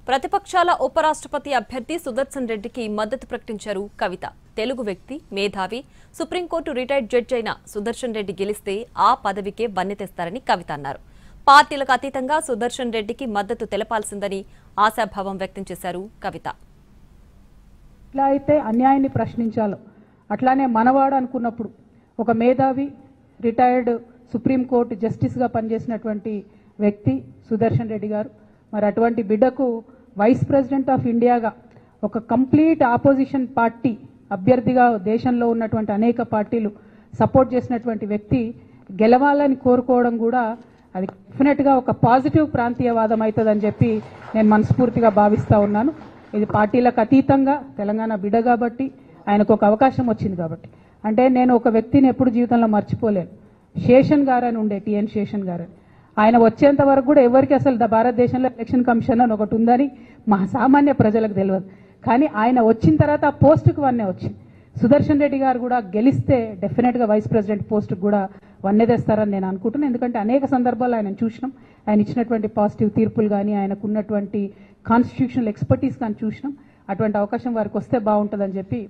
ప్రతిపక్షాల ఉపరాష్ట్రపతి అభ్యర్థి సుదర్శన్ రెడ్డికి మద్దతు ప్రకటించారు కవిత. తెలుగు వ్యక్తి, మేధావి, సుప్రీంకోర్టు రిటైర్డ్ జడ్జి అయిన సుదర్శన్ రెడ్డి గెలిస్తే ఆ పదవికే వన్నె తెస్తారని కవిత అన్నారు. పార్టీలకు అతీతంగా సుదర్శన్ రెడ్డికి మద్దతు తెలపాల్సిందని ఆశాభావం వ్యక్తం చేశారు కవిత. ఇలా అయితే అన్యాయాన్ని ప్రశ్నించాలో అట్లానే మనవాడు అనుకున్నప్పుడు ఒక మేధావి, రిటైర్డ్ సుప్రీంకోర్టు జస్టిస్గా పనిచేసినటువంటి వ్యక్తి సుదర్శన్ రెడ్డి గారు, మరి అటువంటి బిడ్డకు వైస్ ప్రెసిడెంట్ ఆఫ్ ఇండియాగా ఒక కంప్లీట్ ఆపోజిషన్ పార్టీ అభ్యర్థిగా దేశంలో ఉన్నటువంటి అనేక పార్టీలు సపోర్ట్ చేసినటువంటి వ్యక్తి గెలవాలని కోరుకోవడం కూడా అది డెఫినెట్గా ఒక పాజిటివ్ ప్రాంతీయవాదం అవుతుందని చెప్పి నేను మనస్ఫూర్తిగా భావిస్తూ ఉన్నాను. ఇది పార్టీలకు అతీతంగా తెలంగాణ బిడ్డ కాబట్టి, ఆయనకు ఒక అవకాశం వచ్చింది కాబట్టి. అంటే నేను ఒక వ్యక్తిని ఎప్పుడు జీవితంలో మర్చిపోలేను. శేషన్ గారు అని ఉండే, టిఎన్ శేషన్ గారు అని. ఆయన వచ్చేంత వరకు కూడా ఎవరికి అసలు భారతదేశంలో ఎలక్షన్ కమిషన్ అని ఒకటి ఉందని మా సామాన్య ప్రజలకు తెలియదు. కానీ ఆయన వచ్చిన తర్వాత ఆ పోస్టుకు వన్నే వచ్చింది. సుదర్శన్ రెడ్డి గారు కూడా గెలిస్తే డెఫినెట్గా వైస్ ప్రెసిడెంట్ పోస్టుకు కూడా వన్నె తెస్తారని నేను అనుకుంటున్నాను. ఎందుకంటే అనేక సందర్భాల్లో ఆయన చూసినాం, ఆయన ఇచ్చినటువంటి పాజిటివ్ తీర్పులు కానీ, ఆయనకు ఉన్నటువంటి కాన్స్టిట్యూషనల్ ఎక్స్పర్టీస్ కానీ చూసినాం. అటువంటి అవకాశం వారికి వస్తే బాగుంటుందని చెప్పి